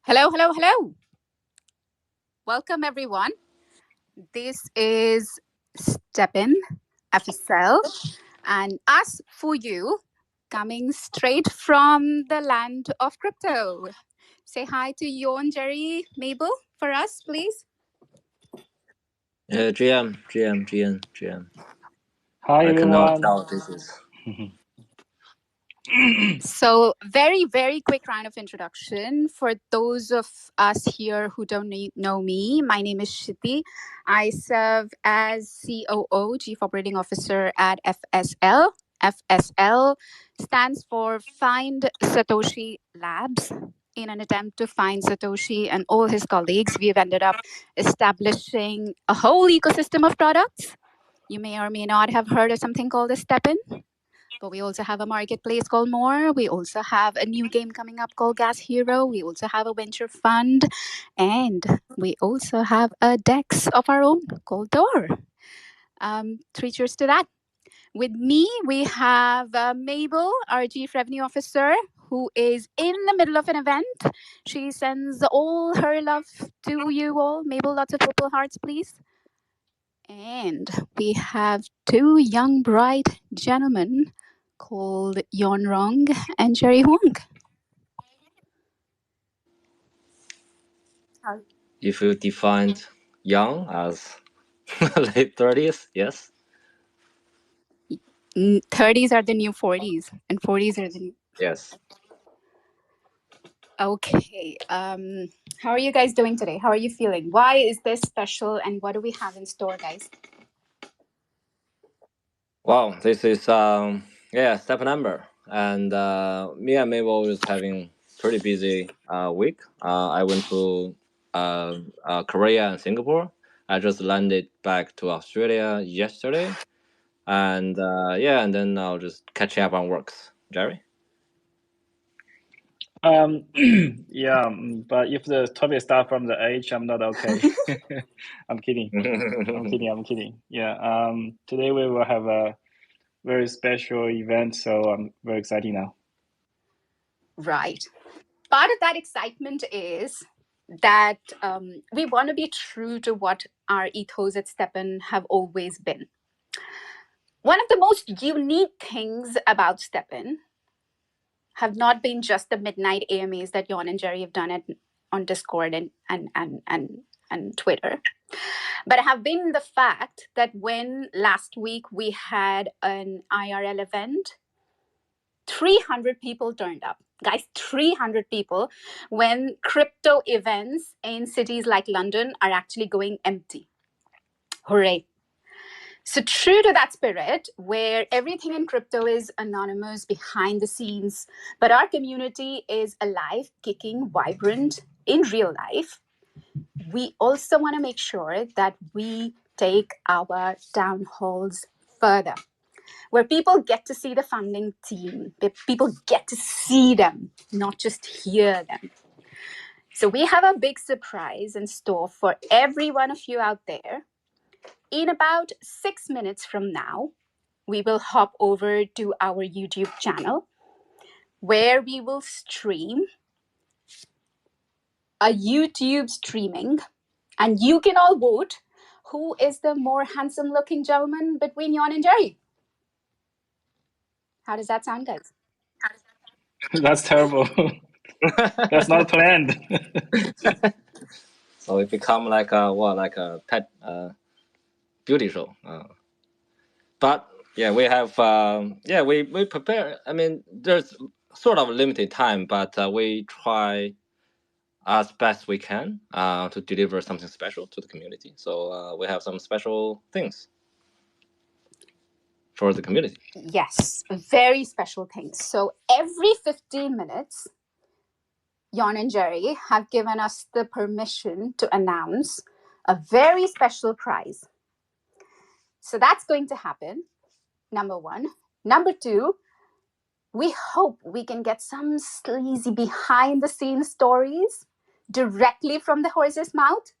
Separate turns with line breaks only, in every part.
Hello, hello, hello. Welcome, everyone. This is Stepin FSL and Us for You, coming straight from the land of crypto. Say hi to Yon, Jerry, Mabel for us, please.
GM.
Hi,
I cannot
everyone.
tell this is.
So, very, very quick round of introduction. For those of us here who don't know me, my name is Shiti. I serve as COO, Chief Operating Officer at FSL. FSL stands for Find Satoshi Labs. In an attempt to find Satoshi and all his colleagues, we've ended up establishing a whole ecosystem of products. You may or may not have heard of something called a Stepin. But we also have a marketplace called More. We also have a new game coming up called Gas Hero. We also have a venture fund. And we also have a DEX of our own called Door. Three cheers to that. With me, we have Mabel, our Chief Revenue Officer, who is in the middle of an event. She sends all her love to you all. Mabel, lots of purple hearts, please. And we have two young, bright gentlemen called Yon Rong and Jerry Huang.
If you defined young as late 30s, yes.
30s are the new 40s, and 40s are the new.
Yes.
Okay. How are you guys doing today? How are you feeling? Why is this special, and what do we have in store, guys?
Wow, this is step number. And me and Mabel was having pretty busy week. I went to Korea and Singapore. I just landed back to Australia yesterday. And and then I'll just catch up on works. Jerry?
Yeah, but if the topic start from the age, I'm not okay. I'm kidding. I'm kidding. Yeah. Today we will have a very special event, so I'm very excited now.
Right. Part of that excitement is that we want to be true to what our ethos at Stepan have always been. One of the most unique things about Stepan have not been just the midnight AMAs that Yon and Jerry have done on Discord and Twitter, but have been the fact that when last week we had an IRL event, 300 people turned up. Guys, 300 people, when crypto events in cities like London are actually going empty. Hooray. So true to that spirit, where everything in crypto is anonymous behind the scenes, but our community is alive, kicking, vibrant in real life, we also want to make sure that we take our town halls further, where people get to see the funding team, where people get to see them, not just hear them. So we have a big surprise in store for every one of you out there. In about 6 minutes from now, we will hop over to our YouTube channel where we will stream a YouTube streaming, and you can all vote who is the more handsome looking gentleman between Yon and Jerry. How does that sound, guys?
That's terrible. That's not planned.
So it become like a pet beauty show. But yeah, we have we prepare. I mean, there's sort of limited time, but we try as best we can to deliver something special to the community. So we have some special things for the community.
Yes, very special things. So every 15 minutes, Yon and Jerry have given us the permission to announce a very special prize. So that's going to happen, number one. Number two, we hope we can get some sleazy behind the scenes stories directly from the horse's mouth.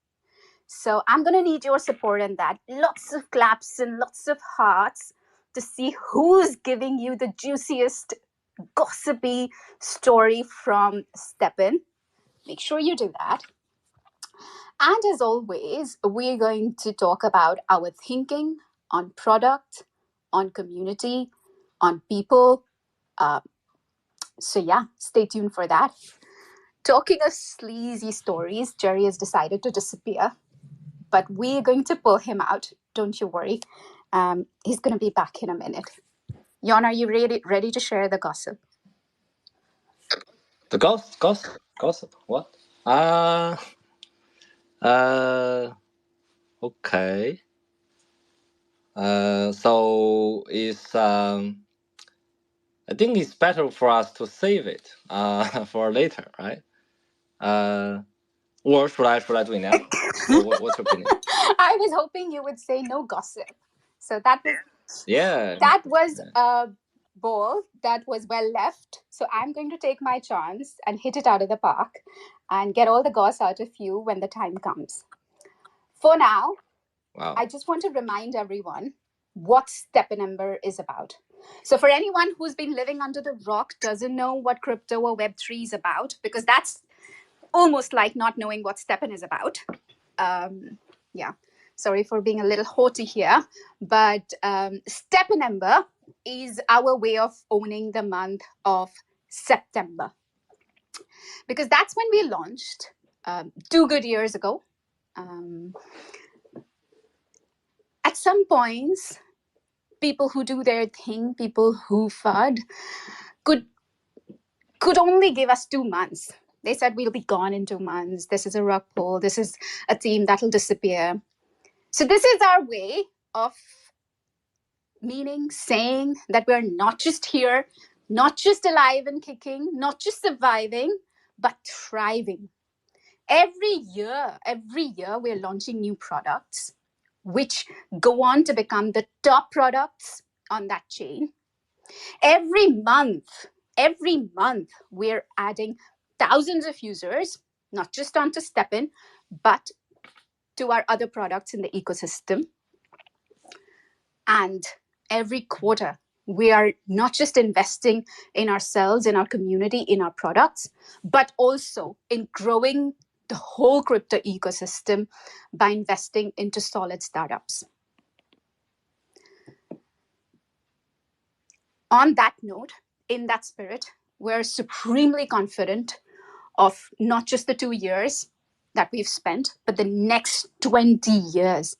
So I'm going to need your support in that. Lots of claps and lots of hearts to see who's giving you the juiciest, gossipy story from Stepan. Make sure you do that. And as always, we're going to talk about our thinking on product, on community, on people. So yeah, stay tuned for that. Talking of sleazy stories, Jerry has decided to disappear, but we're going to pull him out. Don't you worry. He's going to be back in a minute. Jan, are you ready to share the gossip?
The gossip. What? Okay. So it's I think it's better for us to save it for later, right? Or should I do it now? What's your opinion?
I was hoping you would say no gossip. So that was
Yeah.
a ball that was well left. So I'm going to take my chance and hit it out of the park and get all the goss out of you when the time comes. For now,
Wow.
I just want to remind everyone what Steppenember is about. So for anyone who's been living under the rock, doesn't know what crypto or Web3 is about, because that's almost like not knowing what Steppen is about. Yeah, sorry for being a little haughty here, but Steppenember is our way of owning the month of September, because that's when we launched 2 good years ago. At some points, people who do their thing, people who FUD, could only give us 2 months. They said we'll be gone in 2 months. This is a rug pull. This is a team that'll disappear. So this is our way of saying that we're not just here, not just alive and kicking, not just surviving, but thriving. Every year, we're launching new products, which go on to become the top products on that chain. Every month, we're adding thousands of users, not just onto Steppen, but to our other products in the ecosystem. And every quarter, we are not just investing in ourselves, in our community, in our products, but also in growing the whole crypto ecosystem by investing into solid startups. On that note, in that spirit, we're supremely confident of not just the 2 years that we've spent, but the next 20 years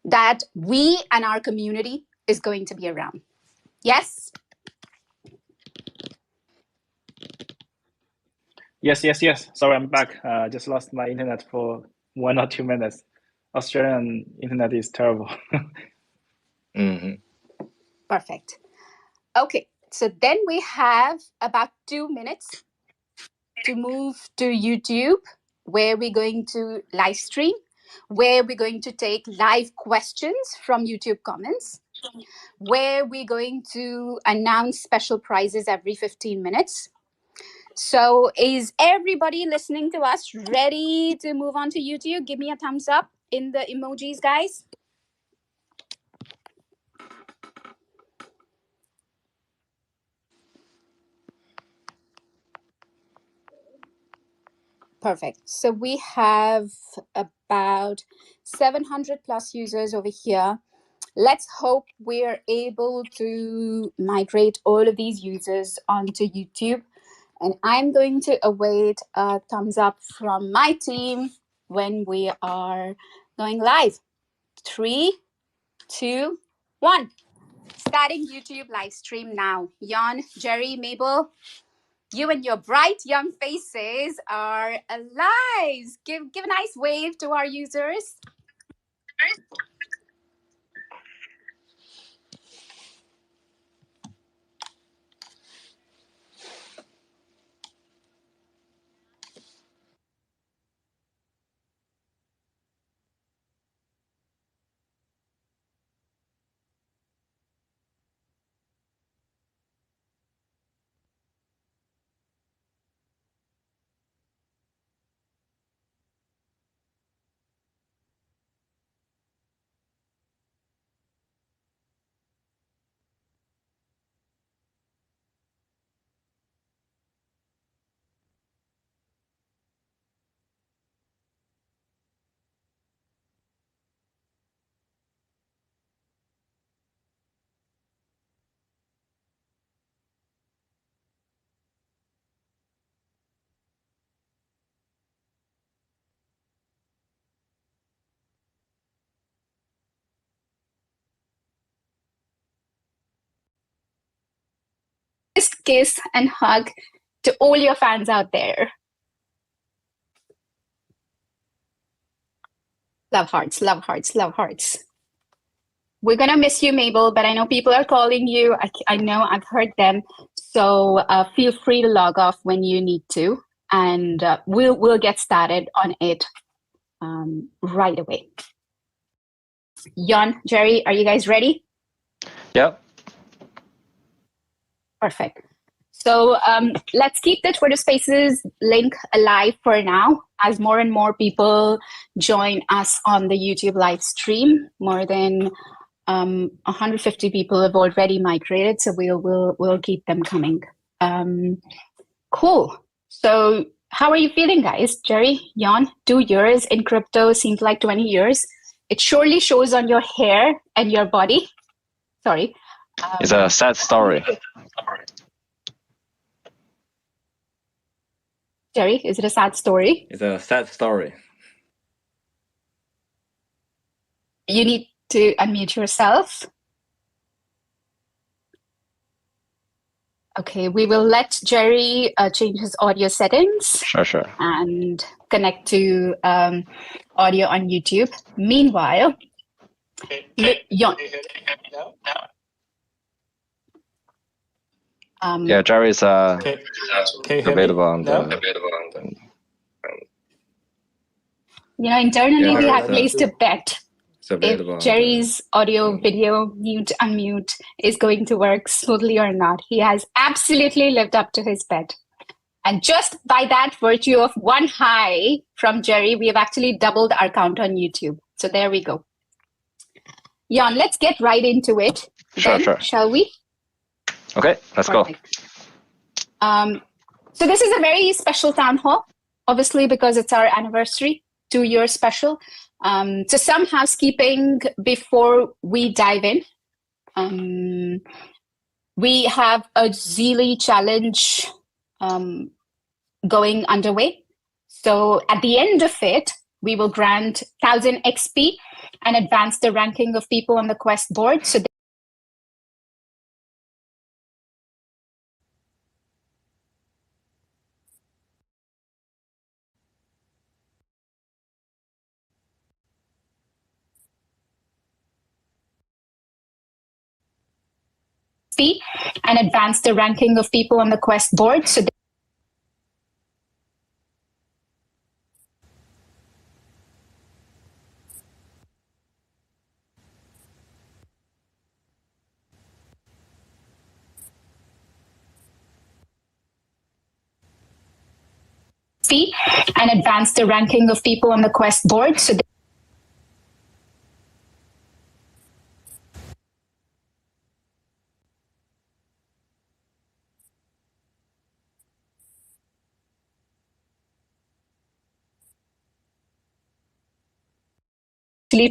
that we and our community is going to be around. Yes?
Yes. Sorry, I'm back. Just lost my internet for 1 or 2 minutes. Australian internet is terrible.
Mm-hmm.
Perfect. Okay, so then we have about 2 minutes to move to YouTube, where we're going to live stream, where we're going to take live questions from YouTube comments, where we're going to announce special prizes every 15 minutes. So is everybody listening to us ready to move on to YouTube? Give me a thumbs up in the emojis, guys. Perfect. So we have about 700 plus users over here. Let's hope we're able to migrate all of these users onto YouTube. And I'm going to await a thumbs up from my team when we are going live. 3, 2, 1. Starting YouTube live stream now. Jan, Jerry, Mabel, you and your bright young faces are alive. Give a nice wave to our users. kiss and hug to all your fans out there. Love hearts, love hearts, love hearts. We're going to miss you, Mabel, but I know people are calling you. I know I've heard them. So feel free to log off when you need to. And we'll get started on it right away. Jan, Jerry, are you guys ready?
Yep.
Perfect. So let's keep the Twitter Spaces link alive for now as more and more people join us on the YouTube live stream. More than 150 people have already migrated, so we'll keep them coming. Cool. So how are you feeling, guys? Jerry, Jan, 2 years in crypto seems like 20 years. It surely shows on your hair and your body. Sorry.
It's a sad story.
Jerry, is it a sad story?
It's a sad story.
You need to unmute yourself. Okay, we will let Jerry change his audio settings.
Sure.
And connect to audio on YouTube. Meanwhile, Jan.
Yeah, Jerry is available on the.
You know, internally we had placed a bet.
If
Jerry's audio, video, mute, unmute is going to work smoothly or not. He has absolutely lived up to his bet. And just by that virtue of one high from Jerry, we have actually doubled our count on YouTube. So there we go. Jan, let's get right into it.
Sure.
Shall we?
Okay, let's
Perfect. go. So this is a very special town hall, obviously, because it's our anniversary, 2-year special. So some housekeeping before we dive in. We have a Zeely challenge going underway. So at the end of it, we will grant 1000 XP and advance the ranking of people on the quest board. So and advance the ranking of people on the quest board. So and advance the ranking of people on the quest board. So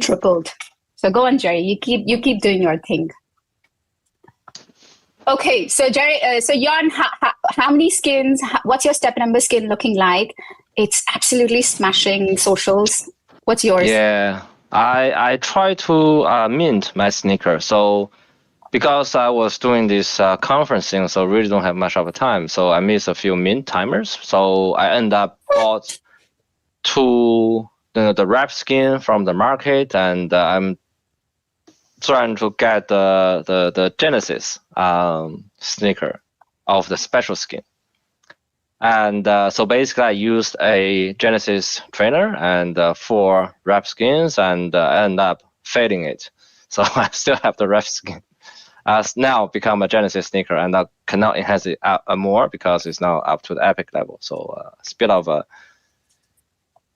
tripled. So go on, Jerry. You keep doing your thing. Okay, so Jerry, so Jan, how many skins? What's your step number skin looking like? It's absolutely smashing socials. What's yours?
Yeah, I try to mint my sneaker. So because I was doing this conferencing, so really don't have much of a time. So I missed a few mint timers. So I end up bought the wrap skin from the market, and I'm trying to get the Genesis sneaker of the special skin. And so basically I used a Genesis trainer and 4 wrap skins, and end up fading it. So I still have the wrap skin. Now become a Genesis sneaker, and I cannot enhance it more because it's now up to the epic level. So it's a bit of a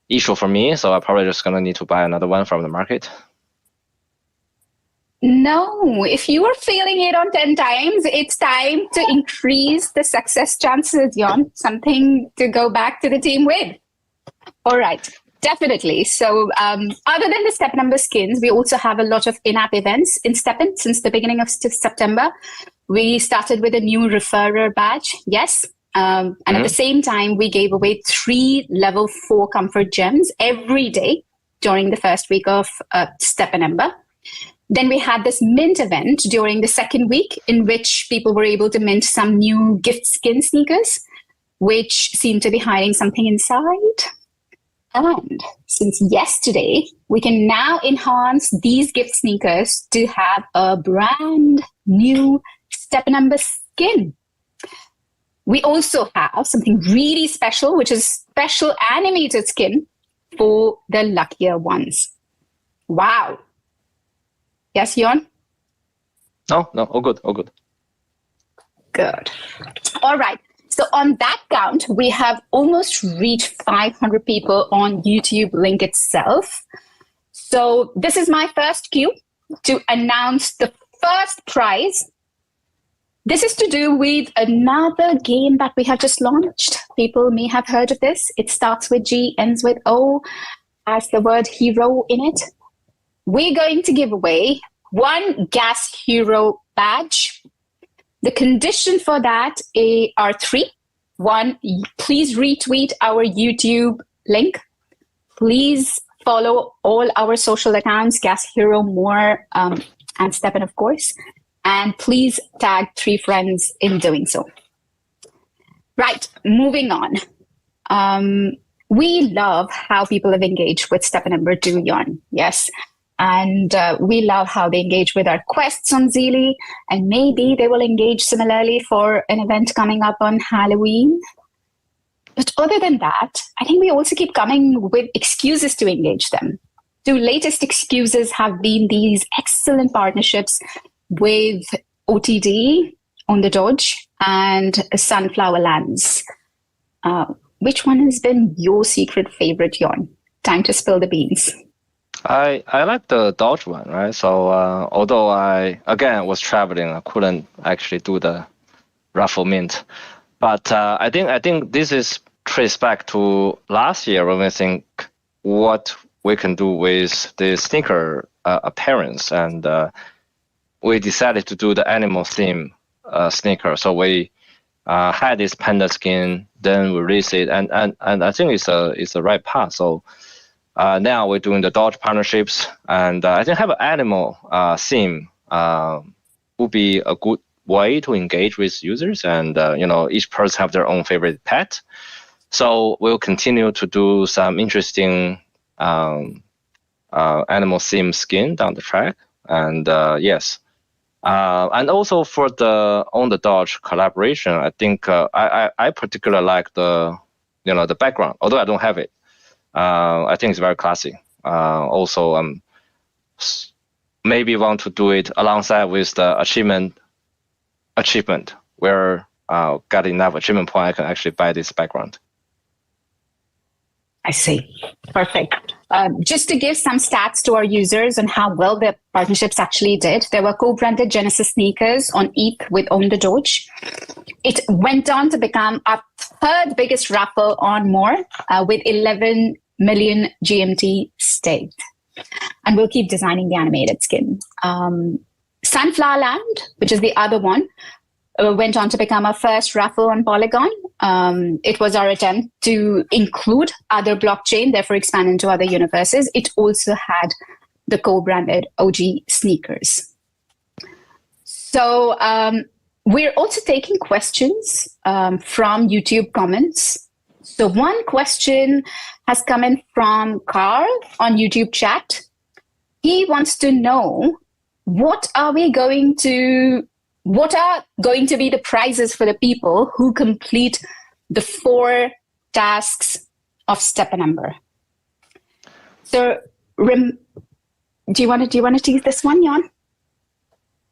issue for me. So I'm probably just gonna need to buy another one from the market.
No, if you are failing it on 10 times, it's time to increase the success chances, Jan. Something to go back to the team with. All right, definitely. So other than the step number skins, we also have a lot of in-app events in STEPN since the beginning of September. We started with a new referrer badge, yes. And at the same time, we gave away 3 level 4 comfort gems every day during the first week of STEPN. Then we had this mint event during the second week in which people were able to mint some new gift skin sneakers, which seemed to be hiding something inside. And since yesterday, we can now enhance these gift sneakers to have a brand new Step Number skin. We also have something really special, which is special animated skin for the luckier ones. Wow. Yes, Jon?
No, all good.
Good. All right. So on that count, we have almost reached 500 people on YouTube link itself. So this is my first cue to announce the first prize. This is to do with another game that we have just launched. People may have heard of this. It starts with G, ends with O, has the word hero in it. We're going to give away one Gas Hero badge. The condition for that are three. One, please retweet our YouTube link. Please follow all our social accounts, Gas Hero, More, and Steppen, of course. And please tag 3 friends in doing so. Right, moving on. We love how people have engaged with Steppen number 2, Jon. Yes. And we love how they engage with our quests on Zeely. And maybe they will engage similarly for an event coming up on Halloween. But other than that, I think we also keep coming with excuses to engage them. The latest excuses have been these excellent partnerships with OTD on the Dodge and Sunflower Lands. Which one has been your secret favorite, Jon? Time to spill the beans.
I like the Dodge one, right? So although I, again, was traveling, I couldn't actually do the raffle mint. But I think this is traced back to last year when we think what we can do with the sneaker appearance. And we decided to do the animal theme sneaker. So we had this panda skin, then we released it. And I think it's the right path. So now we're doing the Dodge partnerships, and I think have an animal theme would be a good way to engage with users, and each person have their own favorite pet. So we'll continue to do some interesting animal theme skin down the track, and yes, and also for the on the Dodge collaboration, I think I particularly like the the background, although I don't have it. I think it's very classy. Also, maybe want to do it alongside with the achievement, where got enough achievement point, I can actually buy this background.
I see. Perfect. Just to give some stats to our users on how well the partnerships actually did, there were co-branded Genesis sneakers on ETH with On the Doge. It went on to become our third biggest raffle on More with 11 million GMT staked. And we'll keep designing the animated skin. Sunflower Land, which is the other one, went on to become our first raffle on Polygon. It was our attempt to include other blockchain, therefore expand into other universes. It also had the co-branded OG sneakers. So we're also taking questions from YouTube comments. So one question has come in from Carl on YouTube chat. He wants to know, what are going to be the prizes for the people who complete the 4 tasks of Step Number? So, do you want to tease this one, Jon?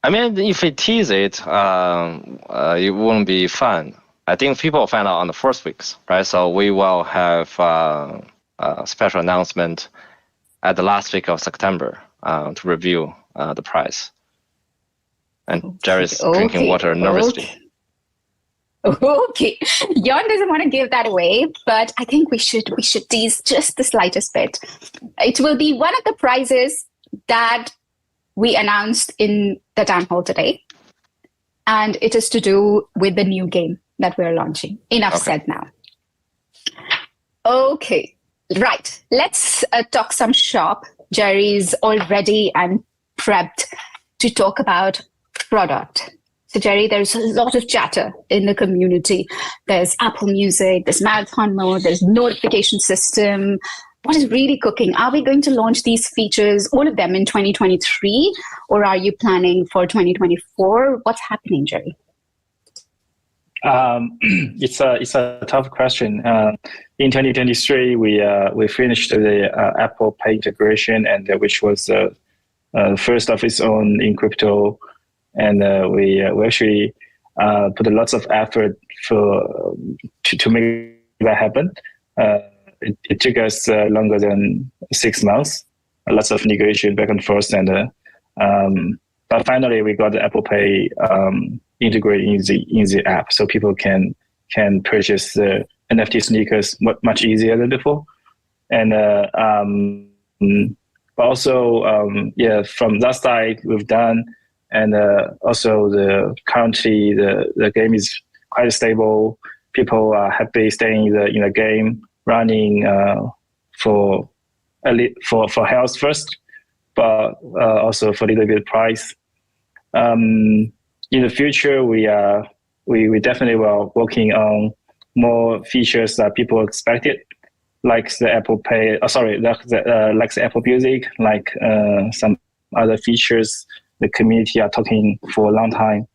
I mean, if we tease it, it won't be fun. I think people find out on the first weeks, right? So we will have a special announcement at the last week of September to review the prize. And Jerry's drinking water nervously.
Okay. Jon doesn't want to give that away, but I think we should tease just the slightest bit. It will be one of the prizes that we announced in the town hall today. And it is to do with the new game that we're launching. Enough said now. Okay. Right. Let's talk some shop. Jerry's all ready and prepped to talk about product. So Jerry, there's a lot of chatter in the community. There's Apple Music, there's marathon mode, there's notification system. What is really cooking? Are we going to launch these features, all of them in 2023, or are you planning for 2024? What's happening, Jerry?
It's a tough question. In 2023, we finished the Apple Pay integration, and which was first of its own in crypto, and we actually put lots of effort to make that happen. It took us longer than 6 months, lots of negotiation back and forth, and but finally we got the Apple Pay integrated in the app, so people can purchase the NFT sneakers much easier than before. And also, from that side we've done, and also currently the game is quite stable. People are happy staying in the game, running for health first, but also for a little bit of price. In the future, we definitely were working on more features that people expected, like the Apple Pay. Like the Apple Music, like some other features the community are talking for a long time.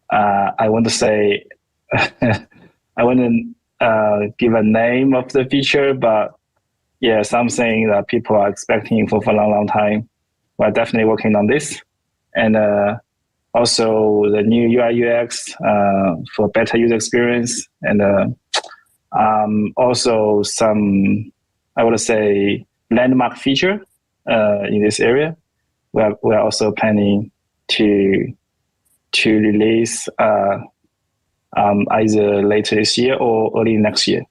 I want to say, I wouldn't give a name of the feature, but yeah, something that people are expecting for a long time. We're definitely working on this, and also the new UI UX for better user experience, and also some, I would say, landmark feature in this area. We're also planning to release either later this year or early next year.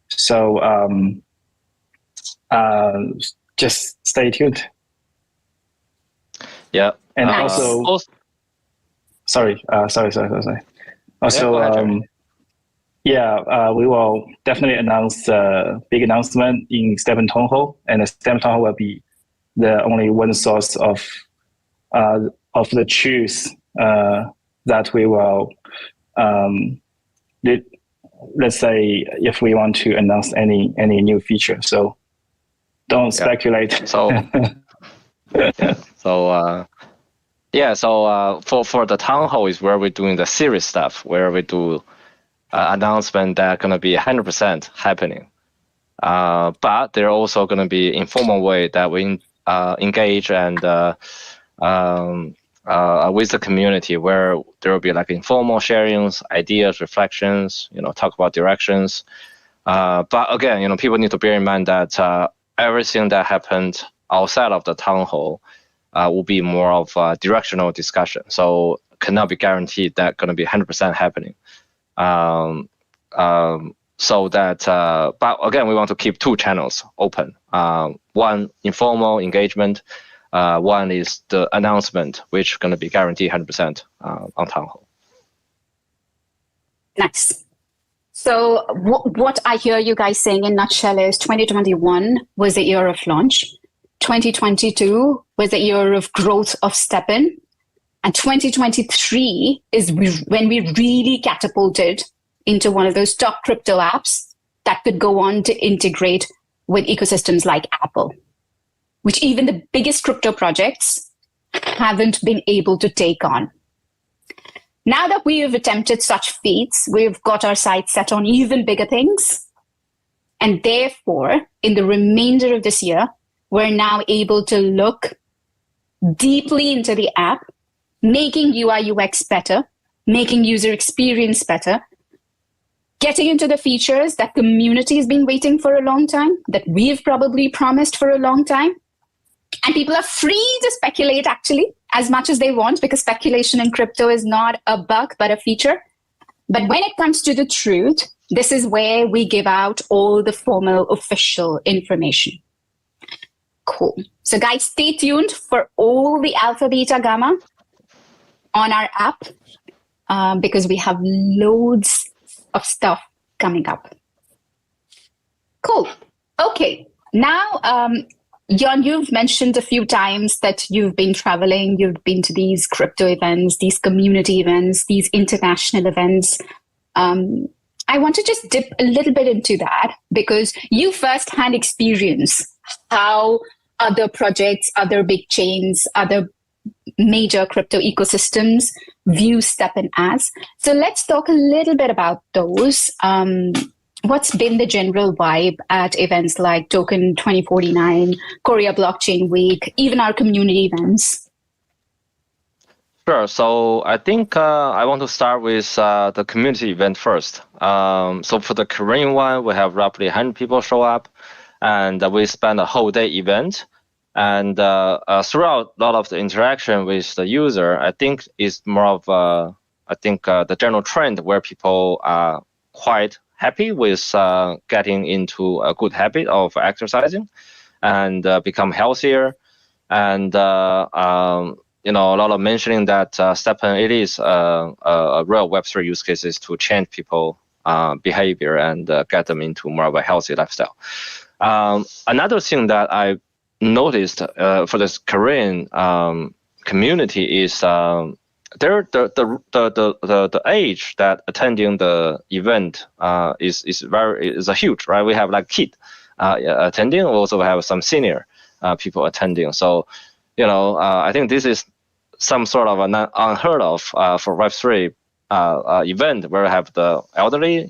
So just stay tuned.
Yeah.
And also sorry. Also, we will definitely announce a big announcement in Stephen Townhall, and Stephen Townhall will be the only one source of the truth that we will. Let's say if we want to announce any new feature, so don't speculate.
So for the town hall is where we're doing the serious stuff, where we do announcement that are going to be 100% happening. But there are also going to be informal way that we engage and with the community, where there will be like informal sharings, ideas, reflections, talk about directions. But again, people need to bear in mind that everything that happened outside of the town hall will be more of a directional discussion. So cannot be guaranteed that going to be 100% happening. So that, but again, we want to keep two channels open. One, informal engagement. One is the announcement, which is going to be guaranteed 100% on Town Hall.
Nice. So what I hear you guys saying in a nutshell is 2021 was the year of launch. 2022 was the year of growth of STEPN. And 2023 is when we really catapulted into one of those top crypto apps that could go on to integrate with ecosystems like Apple, which even the biggest crypto projects haven't been able to take on. Now that we have attempted such feats, we've got our sights set on even bigger things. And therefore, in the remainder of this year, we're now able to look deeply into the app, making UI UX better, making user experience better, getting into the features that community has been waiting for a long time, that we've probably promised for a long time. And people are free to speculate, actually, as much as they want, because speculation in crypto is not a bug, but a feature. But when it comes to the truth, this is where we give out all the formal, official information. Cool. So guys, stay tuned for all the alpha, beta, gamma on our app, because we have loads of stuff coming up. Cool. Okay. Now, Jan, you've mentioned a few times that you've been traveling, you've been to these crypto events, these community events, these international events. I want to just dip a little bit into that because you firsthand experience how other projects, other big chains, other major crypto ecosystems view STEPN as. So let's talk a little bit about those. What's been the general vibe at events like Token 2049, Korea Blockchain Week, even our community events?
Sure. So I think I want to start with the community event first. So for the Korean one, we have roughly 100 people show up, and we spend a whole day event. And throughout a lot of the interaction with the user, I think is more of the general trend where people are quite happy with getting into a good habit of exercising and become healthier. And a lot of mentioning that STEPN, it is a real Web3 use cases to change people behavior and get them into more of a healthy lifestyle. Another thing that I noticed for this Korean community is the age that attending the event is a huge, right? We have like kid attending. We also have some senior people attending. So, I think this is some sort of an unheard of for Web3 event where we have the elderly,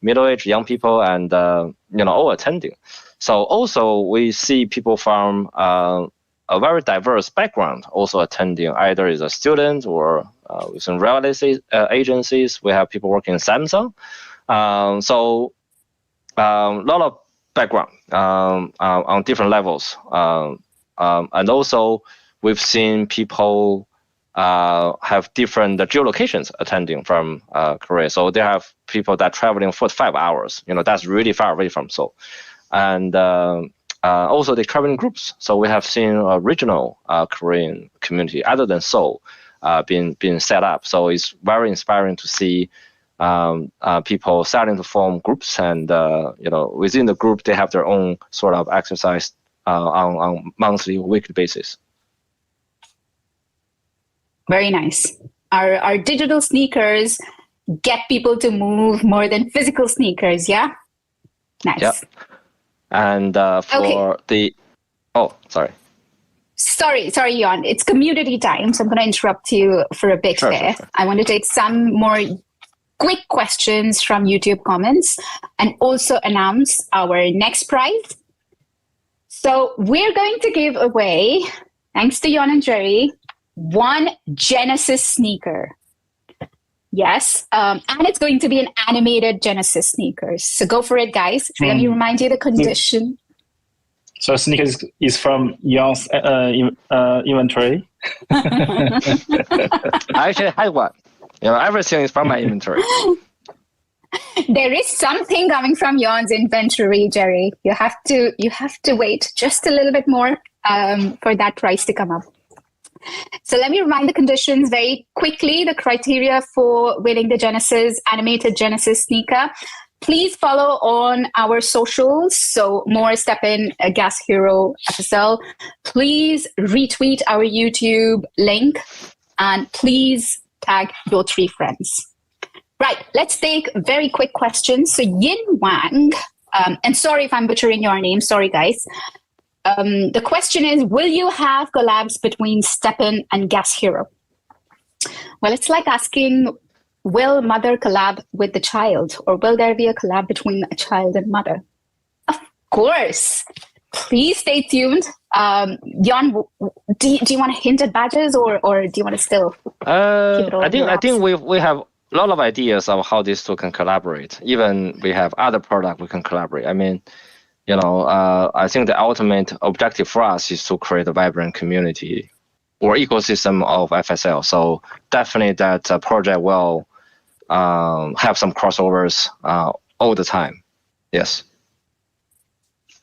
middle-aged, young people, and all attending. So also we see people from a very diverse background also attending, either as a student or within real estate agencies. We have people working in Samsung. So a lot of background on different levels. And also we've seen people have different geolocations attending from Korea. So they have people that traveling 45 hours. That's really far away from Seoul. And also they travel in groups. So we have seen a regional Korean community other than Seoul being set up. So it's very inspiring to see people starting to form groups, and within the group they have their own sort of exercise on monthly, weekly basis.
Very nice. Our digital sneakers get people to move more than physical sneakers, yeah? Nice.
Yep. And for the... Oh, sorry.
Sorry, Jan. It's community time, so I'm going to interrupt you for a bit there. Sure. I want to take some more quick questions from YouTube comments and also announce our next prize. So we're going to give away, thanks to Jan and Jerry, one Genesis sneaker. Yes, and it's going to be an animated Genesis sneakers. So go for it, guys. Let me remind you the condition.
So sneakers is from Jan's inventory.
I actually had one. Everything is from my inventory.
There is something coming from Jan's inventory, Jerry. You have to wait just a little bit more for that price to come up. So let me remind the conditions very quickly, the criteria for winning the animated Genesis sneaker. Please follow on our socials. So more STEPN, Gas Hero, FSL. Please retweet our YouTube link and please tag your 3 friends. Right, let's take very quick questions. So Yin Wang, and sorry if I'm butchering your name, sorry guys. The question is, will you have collabs between STEPN and Gas Hero? Well, it's like asking, will mother collab with the child, or will there be a collab between a child and mother? Of course. Please stay tuned. Jan, do you want to hint at badges, or do you want to still keep it all?
I think we have a lot of ideas of how these two can collaborate. Even we have other products we can collaborate. I mean, I think the ultimate objective for us is to create a vibrant community or ecosystem of FSL. So definitely that project will have some crossovers all the time. Yes.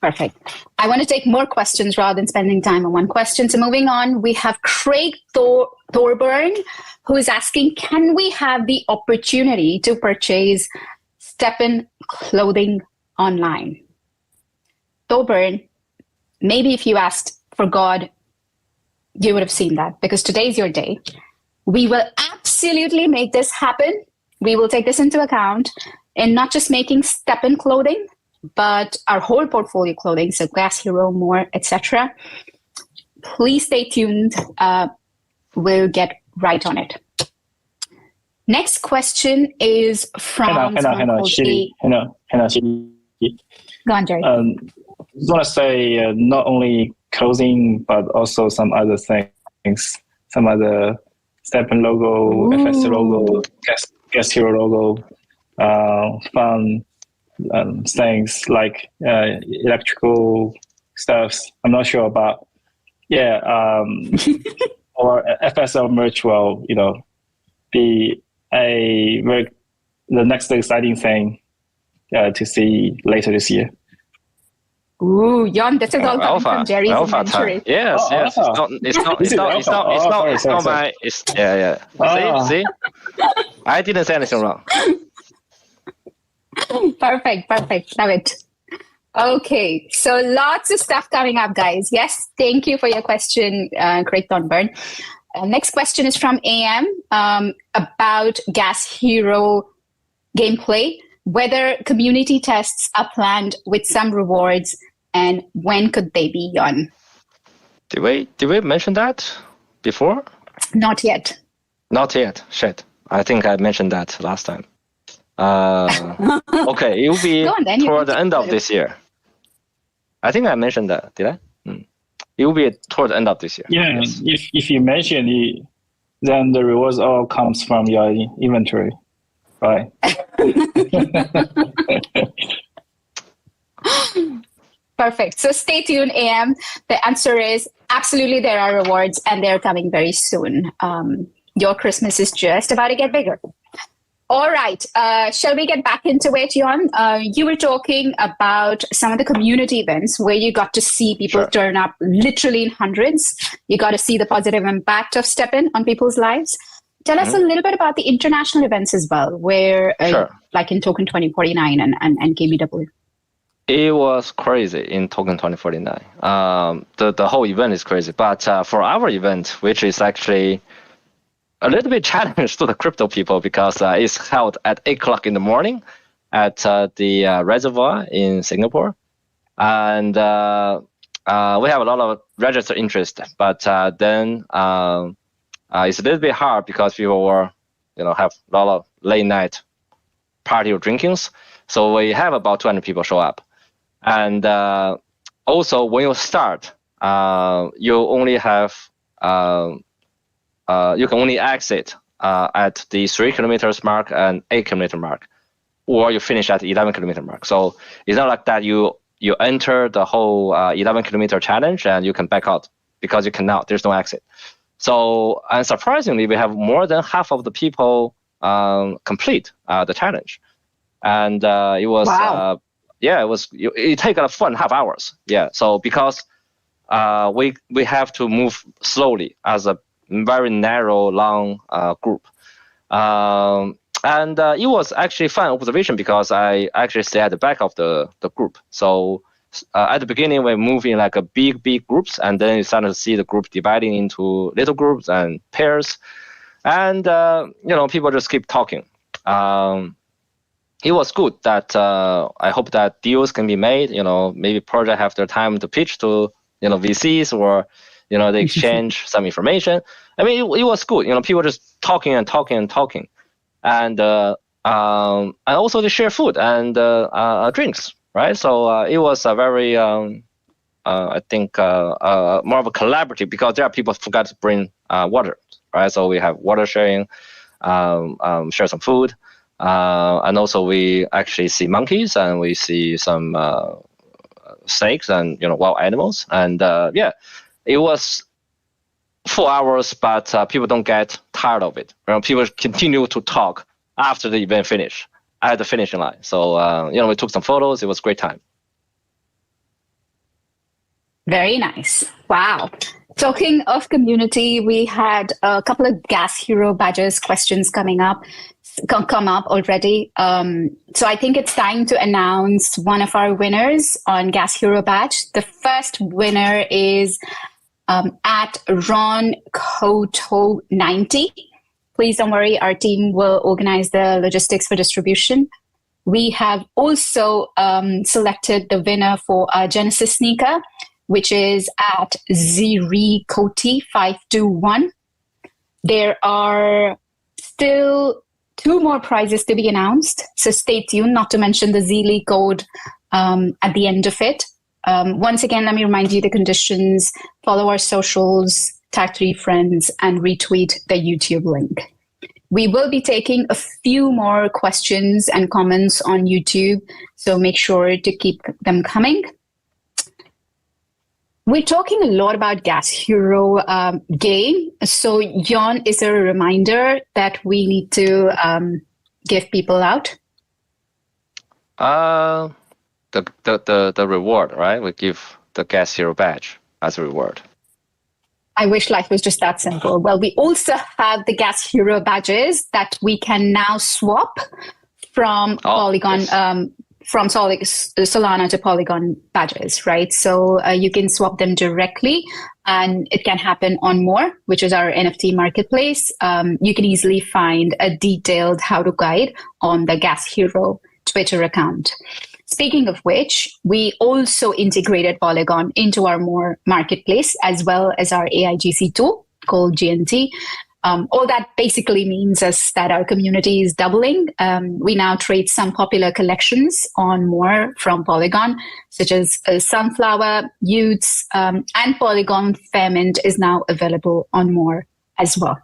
Perfect. I want to take more questions rather than spending time on one question. So moving on, we have Craig Thorburn, who is asking, can we have the opportunity to purchase STEPN clothing online? Thorburn, maybe if you asked for God, you would have seen that, because today's your day. We will absolutely make this happen. We will take this into account in not just making step-in clothing, but our whole portfolio clothing, so Gas Hero, more, etc. Please stay tuned. We'll get right on it. Next question is from
Hannah, Shiri.
Go on, Jerry.
I just want to say not only clothing, but also some other things, some other Stepin logo, FS logo, Gas Hero logo, fun things like electrical stuffs. I'm not sure about. Yeah, or FSL merch will, be the next exciting thing to see later this year.
Ooh, Jon, this is all coming from Jerry's inventory.
Yes. It's not my. See. I didn't say anything wrong.
Perfect. Love it. Okay, so lots of stuff coming up, guys. Yes, thank you for your question, Craig Thornburn. Next question is from AM about Gas Hero gameplay, whether community tests are planned with some rewards, and when could they be on?
Did we mention that before?
Not yet.
Shit. I think I mentioned that last time. Okay, it will be toward the end of this year. I think I mentioned that. Did I? It will be toward the end of this year.
Yeah, yes. If you mention it, then the rewards all comes from your inventory, right?
Perfect. So stay tuned, AM. The answer is absolutely there are rewards, and they're coming very soon. Your Christmas is just about to get bigger. All right. Shall we get back into it, Jon? You were talking about some of the community events where you got to see people turn up literally in hundreds. You got to see the positive impact of Stepin on people's lives. Tell us a little bit about the international events as well, where like in Token 2049 and KBW.
It was crazy in Token 2049. The whole event is crazy. But for our event, which is actually a little bit challenged to the crypto people because it's held at 8 o'clock in the morning at the reservoir in Singapore. And we have a lot of registered interest, but then it's a little bit hard because people were, have a lot of late night party or drinkings. So we have about 200 people show up. And also when you start, you only have you can only exit at the 3 kilometers mark and 8 kilometer mark, or you finish at 11 kilometer mark. So it's not like that you enter the whole 11 kilometer challenge and you can back out because you cannot. There's no exit. So, and surprisingly, we have more than half of the people complete the challenge, and it was it took a 4.5 hours. Yeah. So because we have to move slowly as a very narrow, long group. And it was actually fun observation because I actually stay at the back of the group. So at the beginning, we're moving like a big groups, and then you start to see the group dividing into little groups and pairs. And, people just keep talking. It was good that I hope that deals can be made, maybe project have their time to pitch to, VCs or, they exchange some information. I mean, it was good. People just talking and also they share food and drinks, right? So it was a very, I think, more of a collaborative because there are people who forgot to bring water, right? So we have water sharing, share some food, and also we actually see monkeys and we see some snakes and wild animals, and it was 4 hours, but people don't get tired of it. People continue to talk after the event finish at the finishing line. So we took some photos. It was a great time.
Very nice. Wow. Talking of community, we had a couple of Gas Hero badges questions coming up. come up already. So I think it's time to announce one of our winners on Gas Hero Badge. The first winner is at Ron Koto 90. Please don't worry, our team will organize the logistics for distribution. We have also selected the winner for our Genesis sneaker, which is at ZReCoti521. There are still 2 more prizes to be announced, so stay tuned, not to mention the Zeely code at the end of it. Once again, let me remind you the conditions. Follow our socials, tag 3 friends, and retweet the YouTube link. We will be taking a few more questions and comments on YouTube, so make sure to keep them coming. We're talking a lot about Gas Hero game, so Jan, is there a reminder that we need to give people out?
The reward, right? We give the Gas Hero badge as a reward.
I wish life was just that simple. Well, we also have the Gas Hero badges that we can now swap from Polygon, yes. From Solana to Polygon badges, right? So you can swap them directly, and it can happen on More, which is our NFT marketplace. You can easily find a detailed how-to guide on the Gas Hero Twitter account. Speaking of which, we also integrated Polygon into our More marketplace, as well as our AIGC tool called GNT. All that basically means is that our community is doubling. We now trade some popular collections on More from Polygon, such as Sunflower, Utes, and Polygon Fairmint is now available on More as well.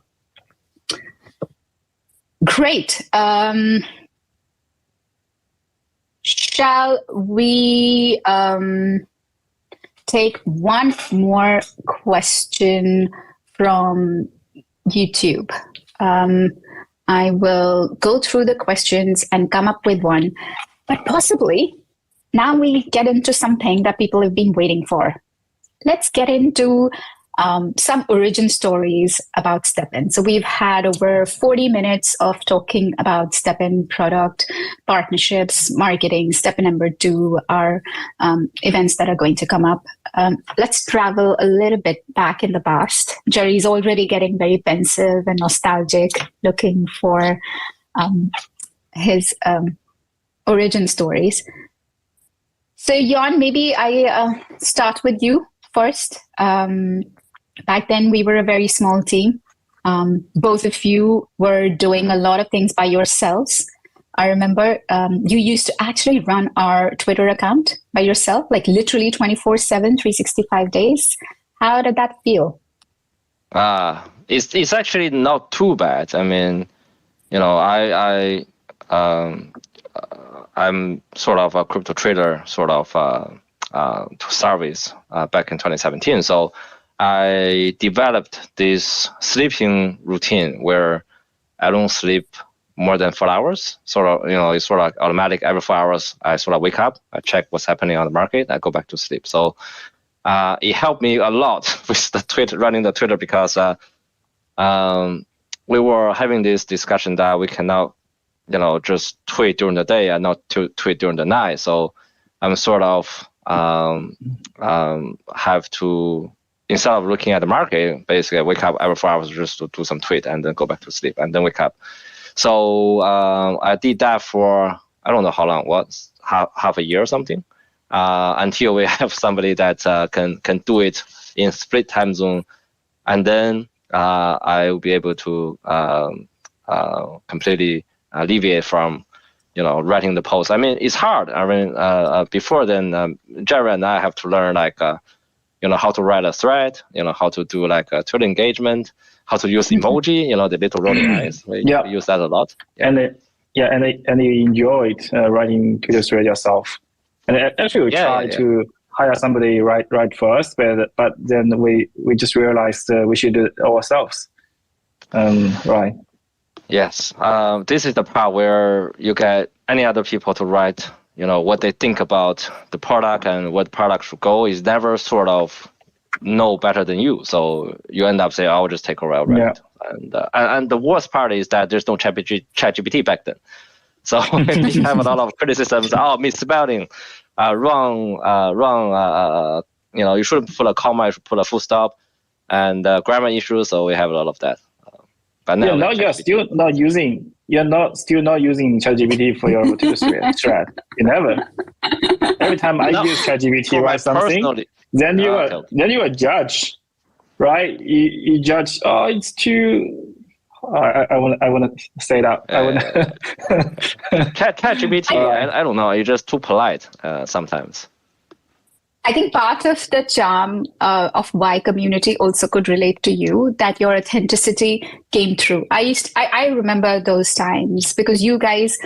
Great. Shall we take one more question from YouTube? I will go through the questions and come up with one, but possibly now we get into something that people have been waiting for. Let's get into some origin stories about STEPN. So we've had over 40 minutes of talking about STEPN product, partnerships, marketing, STEPN number 2, our events that are going to come up. Let's travel a little bit back in the past. Jerry's already getting very pensive and nostalgic, looking for his origin stories. So Jan, maybe I start with you first. Back then, we were a very small team. Both of you were doing a lot of things by yourselves. I remember you used to actually run our Twitter account by yourself, like literally 24/7, 365 days. How did that feel?
It's actually not too bad. I mean, you know, I'm sort of a crypto trader, sort of to service back in 2017. So I developed this sleeping routine where I don't sleep more than 4 hours. Sort of, you know, it's sort of automatic. Every 4 hours, I sort of wake up, I check what's happening on the market, I go back to sleep. So it helped me a lot with the Twitter, running the Twitter, because we were having this discussion that we cannot, you know, just tweet during the day and not tweet during the night. So I'm sort of have to, instead of looking at the market, basically I wake up every 4 hours just to do some tweet and then go back to sleep and then wake up. So I did that for, I don't know how long, half a year or something, until we have somebody that can do it in split time zone, and then I will be able to completely alleviate from, you know, writing the post. I mean, it's hard. I mean, before then, Jerry and I have to learn, like, you know, how to write a thread, you know, how to do like a Twitter engagement, how to use emoji, you know, the little rolling eyes. We use that a lot. Yeah.
And you enjoyed writing Twitter thread yourself. And actually, we tried to hire somebody right first, but then we just realized we should do it ourselves. Right.
Yes. This is the part where you get any other people to write, you know, what they think about the product and what product should go. Is never sort of know better than you. So you end up saying, I'll just take over, I'll write it. And the worst part is that there's no ChatGPT back then. So we have a lot of criticisms. Misspelling, wrong. You shouldn't put a comma, you should put a full stop, and grammar issues. So we have a lot of that. But now
you're still not using ChatGPT for your tutor thread. You never. Every time I use ChatGPT write something, then you are judge, right? You judge. Oh, it's too. I want to say that.
ChatGPT. I don't know. It's just too polite sometimes.
I think part of the charm of why community also could relate to you, that your authenticity came through. I remember those times because you guys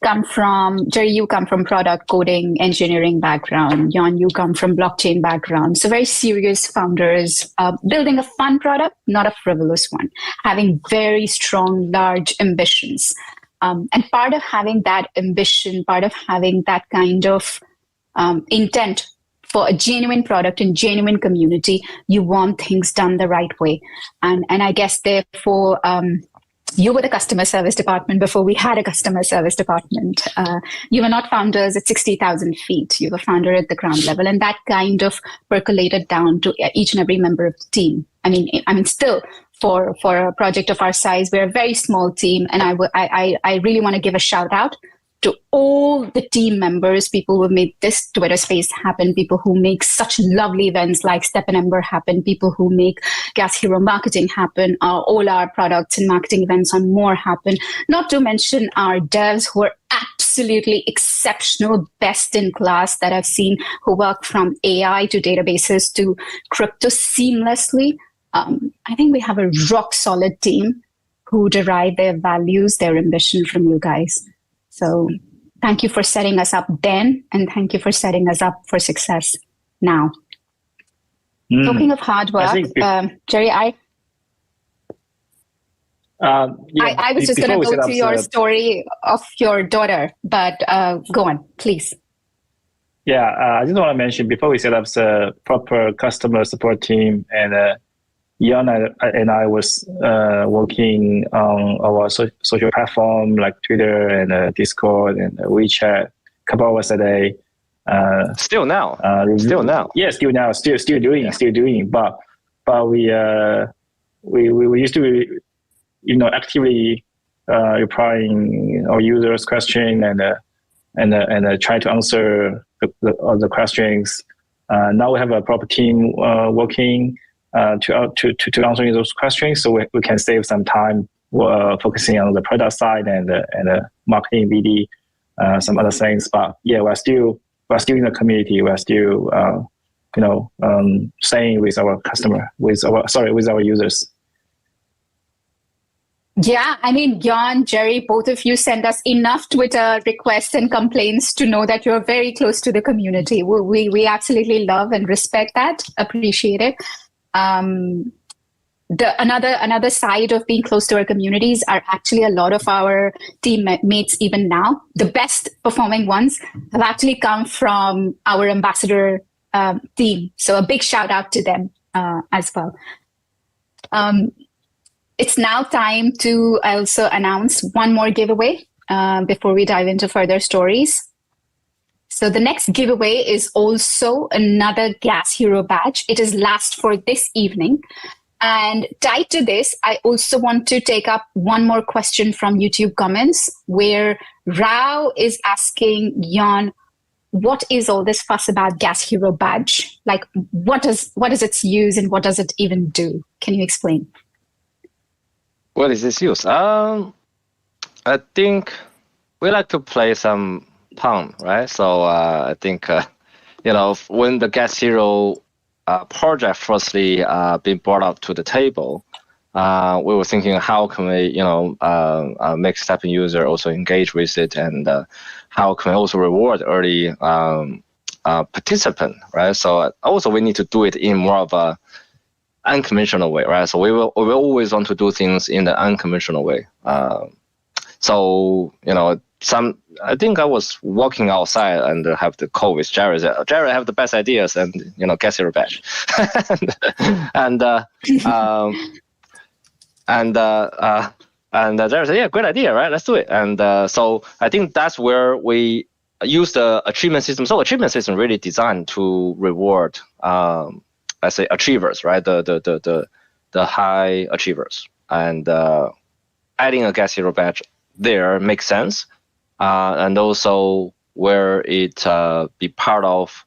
come from, Jerry, you come from product coding, engineering background. Jan, you come from blockchain background. So very serious founders, building a fun product, not a frivolous one, having very strong, large ambitions. And part of having that ambition, part of having that kind of intent for a genuine product and genuine community, you want things done the right way. And I guess therefore, you were the customer service department before we had a customer service department. You were not founders at 60,000 feet. You were founder at the ground level. And that kind of percolated down to each and every member of the team. I mean, still for a project of our size, we're a very small team. And I really want to give a shout out to all the team members, people who made this Twitter space happen, people who make such lovely events like Setembro happen, people who make Gas Hero marketing happen, all our products and marketing events on more happen, not to mention our devs who are absolutely exceptional, best in class that I've seen, who work from AI to databases to crypto seamlessly. I think we have a rock solid team who derive their values, their ambition from you guys. So thank you for setting us up then, and thank you for setting us up for success now. Talking of hard work, Jerry, I was just going to go to your story of your daughter, but go on, please.
Yeah, I just want to mention, before we set up the proper customer support team, and Jan and I was working on our social platform like Twitter and Discord and WeChat a couple hours a day.
Still now.
Yeah, still doing. But we used to be, actively replying our users' question and try to answer the questions. Now we have a proper team working to answering those questions, so we can save some time focusing on the product side and marketing, BD, some other things. But yeah, we're still in the community. We're still staying with our customer, with our users.
Yeah, I mean, Jan, Jerry, both of you send us enough Twitter requests and complaints to know that you're very close to the community. We absolutely love and respect that, appreciate it. Another side of being close to our communities are actually a lot of our teammates even now. The best performing ones have actually come from our ambassador team. So a big shout out to them as well. It's now time to also announce one more giveaway before we dive into further stories. So the next giveaway is also another Gas Hero badge. It is last for this evening. And tied to this, I also want to take up one more question from YouTube comments, where Rao is asking Jan, what is all this fuss about Gas Hero badge? Like, what is its use and what does it even do? Can you explain?
What is its use? I think we like to play some Pong, right? So I think when the Gas Hero project firstly being brought up to the table, we were thinking, how can we make STEPN user also engage with it, and how can we also reward early participant, right? So also we need to do it in more of a unconventional way, right? So we will always want to do things in the unconventional way. I think I was walking outside and have the call with Jared. Jared have the best ideas, and and there's great idea, right? Let's do it. And so I think that's where we use the achievement system. So achievement system really designed to reward, let's say, achievers, right? The high achievers, and adding a guest hero badge there makes sense, and also where it be part of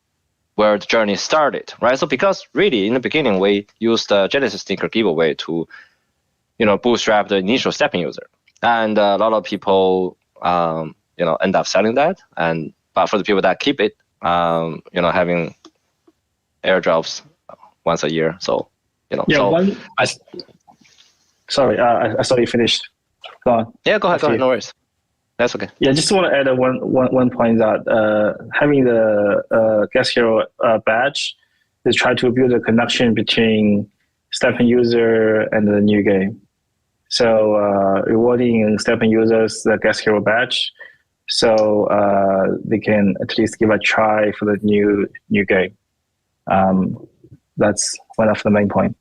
where the journey started, right? So because really in the beginning we used the Genesis sneaker giveaway to, bootstrap the initial stepping user, and a lot of people, end up selling that. But for the people that keep it, having airdrops once a year, so
Sorry, I saw you finished. Go on.
Yeah, go ahead. No worries. That's okay.
Yeah, just want to add one point that having the guest hero badge is try to build a connection between stepping user and the new game. So rewarding stepping users the guest hero badge, so they can at least give a try for the new game. That's one of the main points.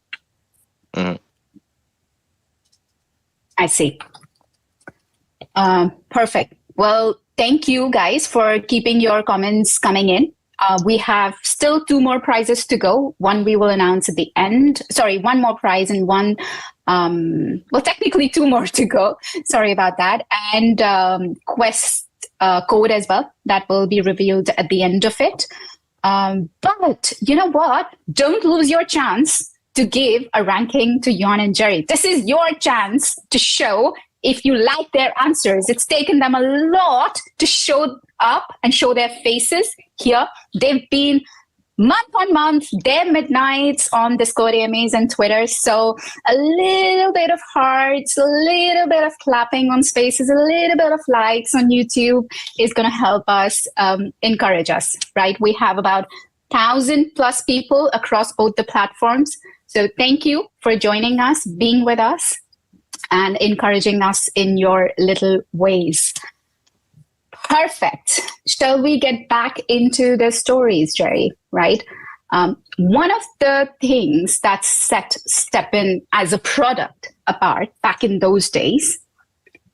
Mm-hmm.
I see. Perfect. Well, thank you guys for keeping your comments coming in. We have still 2 more prizes to go. One we will announce at the end. Sorry, 1 more prize and one, technically 2 more to go. Sorry about that. And quest code as well. That will be revealed at the end of it. But you know what? Don't lose your chance to give a ranking to Jan and Jerry. This is your chance to show if you like their answers. It's taken them a lot to show up and show their faces here. They've been month on month, their midnights on Discord AMAs and Twitter. So a little bit of hearts, a little bit of clapping on spaces, a little bit of likes on YouTube is going to help us encourage us, right? We have about 1,000+ people across both the platforms. So thank you for joining us, being with us, and encouraging us in your little ways. Perfect. Shall we get back into the stories, Jerry? Right? One of the things that set STEPN as a product apart back in those days,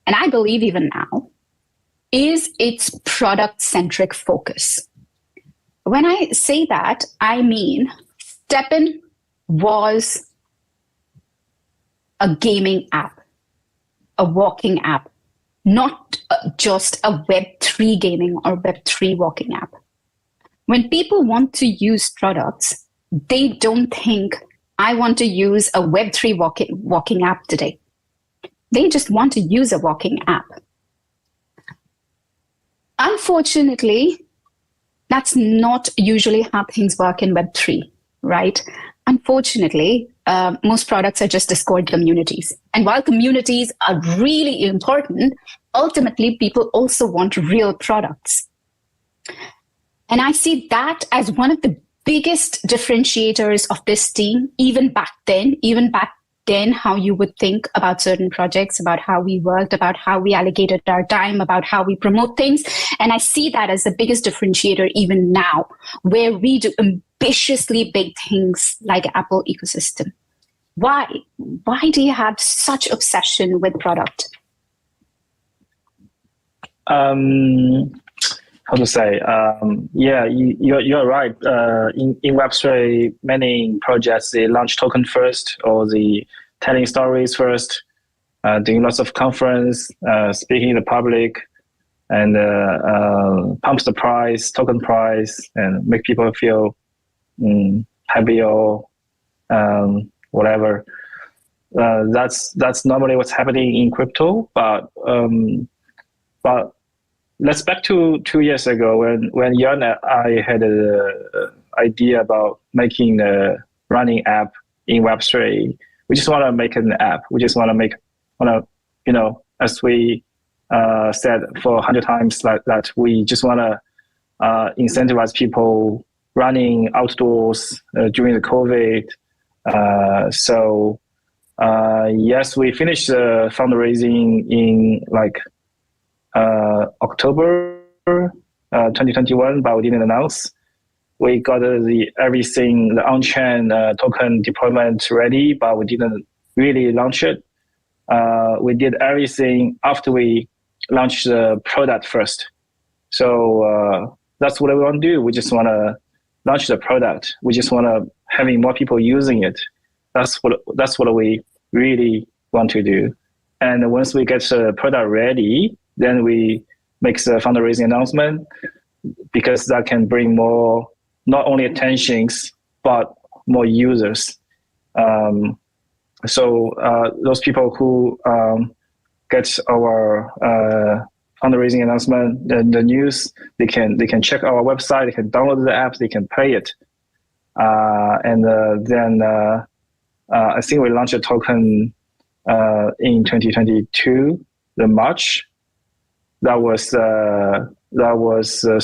and I believe even now, is its product-centric focus. When I say that, I mean STEPN was a gaming app, a walking app, not just a Web3 gaming or Web3 walking app. When people want to use products, they don't think, I want to use a Web3 walking app today. They just want to use a walking app. Unfortunately, that's not usually how things work in Web3, right? Unfortunately, most products are just Discord communities. And while communities are really important, ultimately, people also want real products. And I see that as one of the biggest differentiators of this team, even back then, how you would think about certain projects, about how we worked, about how we allocated our time, about how we promote things. And I see that as the biggest differentiator even now, where we do ambitiously big things like Apple ecosystem. Why? Why do you have such obsession with product?
How to say? Yeah, you're right. In Web3, many projects, they launch token first, or the telling stories first, doing lots of conference, speaking in the public, and pumps the price, token price, and make people feel happy or whatever. That's normally what's happening in crypto, but let's back to 2 years ago when Jan and I had an idea about making a running app in Web3. We just want to make an app. We just want to, as we said for 100 times, that we just want to incentivize people running outdoors during the COVID. So yes, we finished the fundraising in October 2021, but we didn't announce. We got everything, the on-chain token deployment ready, but we didn't really launch it. we did everything after we launched the product first. So that's what we want to do. We just want to launch the product. We just want to having more people using it. That's what we really want to do. And once we get the product ready, then we make the fundraising announcement, because that can bring more, not only attentions, but more users. So those people who get our fundraising announcement, the news, they can check our website, they can download the app, they can play it. And then I think we launched a token in 2022, the March. That was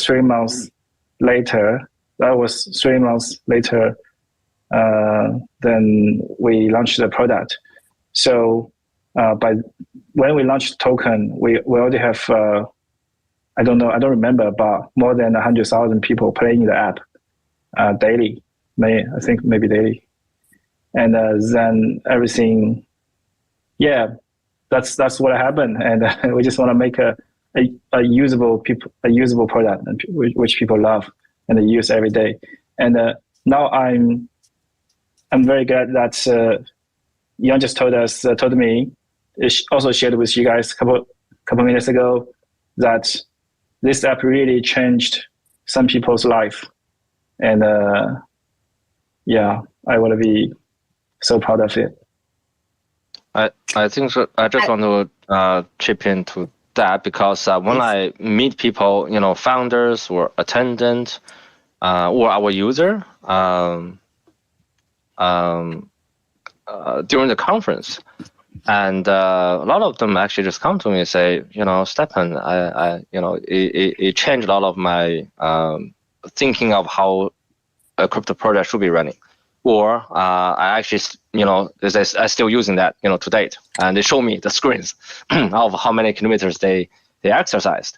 3 months later. That was 3 months later than we launched the product. So by when we launched the token, we already have I don't remember, but more than 100,000 people playing the app daily. I think maybe daily. And then everything, yeah, that's what happened. And we just want to make a usable product which people love and they use every day. And now I'm very glad that Yang just told me, also shared with you guys a couple minutes ago, that this app really changed some people's life. And yeah, I want to be so proud of it.
I think so. I just want to chip into that, because when I meet people, founders or attendant or our user during the conference, and a lot of them actually just come to me and say, Stephan, it changed a lot of my thinking of how a crypto project should be running. Or I actually, I'm still using that, to date. And they show me the screens of how many kilometers they exercised.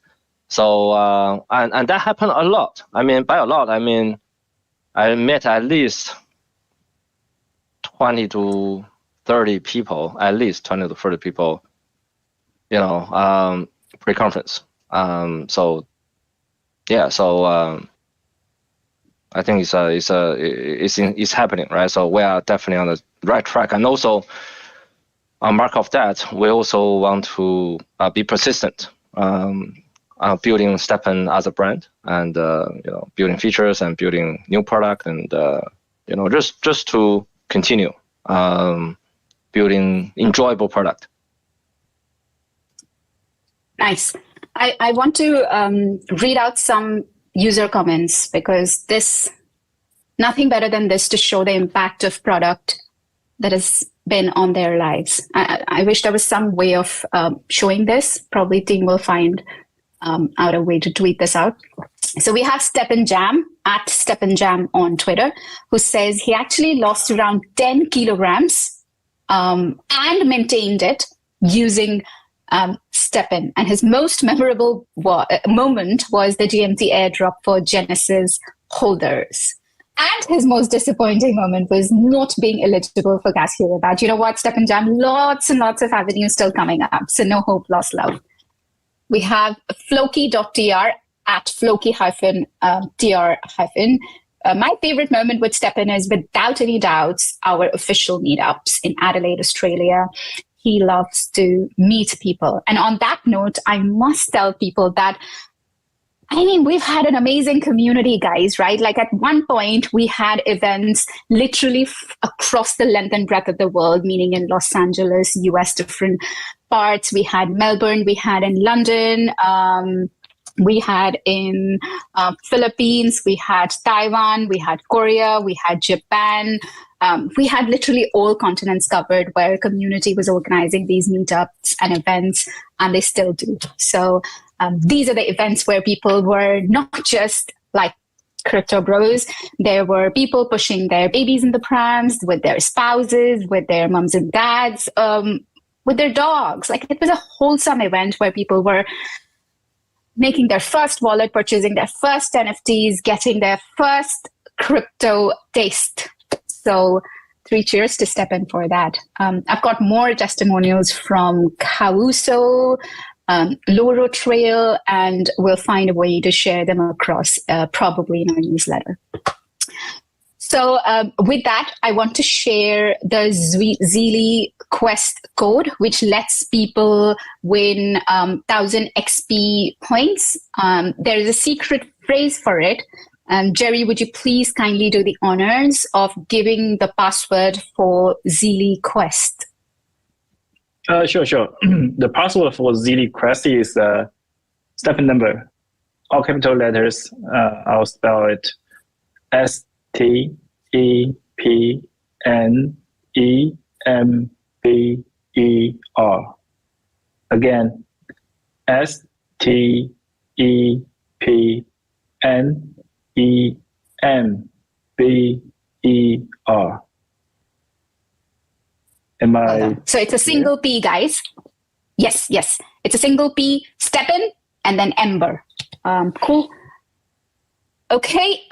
So, and that happened a lot. I mean, by a lot, I mean, I met at least 20 to 30 people, pre-conference. So, yeah, so I think it's happening, right? So we are definitely on the right track. And also, on mark of that, we also want to be persistent, building Stephan as a brand, and building features and building new product, and just to continue building enjoyable product.
Nice. I want to read out some user comments, because nothing better than this to show the impact of product that has been on their lives. I wish there was some way of showing this. Probably team will find out a way to tweet this out. So we have Stephan Jam at Stephan Jam on Twitter, who says he actually lost around 10 kilograms and maintained it using Stephan. And his most memorable moment was the GMT airdrop for Genesis holders. And his most disappointing moment was not being eligible for Gas Hero Badge. You know what, Stephan Jam, lots and lots of avenues still coming up. So no hope, lost love. We have Floki.tr at Floki-tr-. My favorite moment with Stephan is, without any doubts, our official meetups in Adelaide, Australia. He loves to meet people. And on that note, I must tell people that, we've had an amazing community, guys, right? Like at one point, we had events literally across the length and breadth of the world, meaning in Los Angeles, US, different parts. We had Melbourne, we had in London, we had in Philippines, we had Taiwan, we had Korea, we had Japan. We had literally all continents covered, where a community was organizing these meetups and events, and they still do. So these are the events where people were not just like crypto bros. There were people pushing their babies in the prams, with their spouses, with their mums and dads, with their dogs. Like, it was a wholesome event where people were making their first wallet, purchasing their first NFTs, getting their first crypto taste. So Three cheers to step in for that. I've got more testimonials from Causo, Loro Trail, and we'll find a way to share them across, probably in our newsletter. So with that, I want to share the Zeely Quest code, which lets people win 1,000 XP points. There is a secret phrase for it. Jerry, would you please kindly do the honors of giving the password for Zeely Quest?
Sure. The password for Zeely Quest is step number, all capital letters. I'll spell it STEPNEMBER. Again, STEPNEMBER.
So it's a single P, guys. Yes. It's a single P, Steppen, and then Ember. Cool. Okay.